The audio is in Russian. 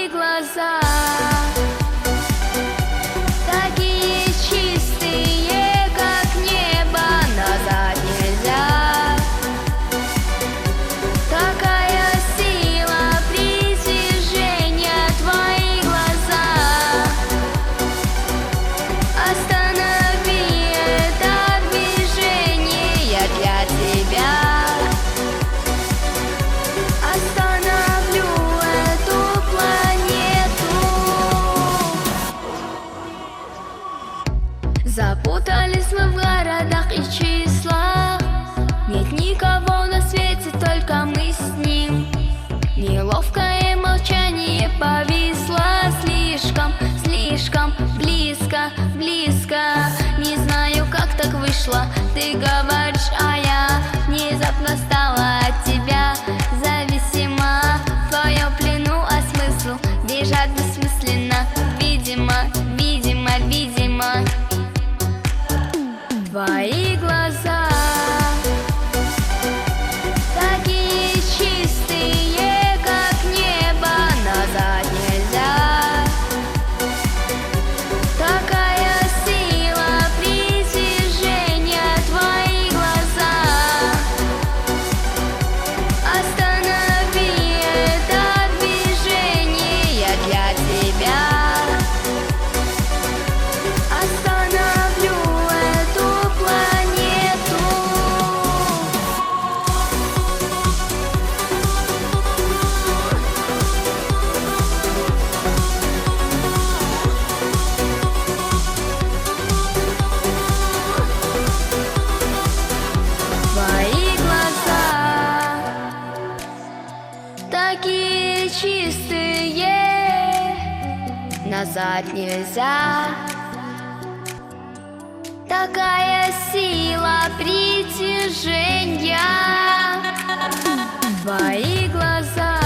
Твои глаза такие чистые, как небо, назад нельзя. Такая сила притяжения, твои глаза. Останови это движение для тебя. Остановлю эту планету. Запутались мы в городах и числах. Нет никого на свете, только мы с ним. Неловкое молчание повисло слишком, слишком близко, близко. Не знаю, как так вышло. Ты говоришь, а я внезапно стала от тебя зависима. В твоем плену, а смысл бежать бессмысленно. Видимо, видимо, видимо. Твои глаза такие чистые, как небо, назад нельзя. Такая сила притяжения, твои глаза. Останови это движение для тебя. Остановлю эту планету. Твои глаза такие чистые, назад нельзя. Такая сила притяжения. Твои глаза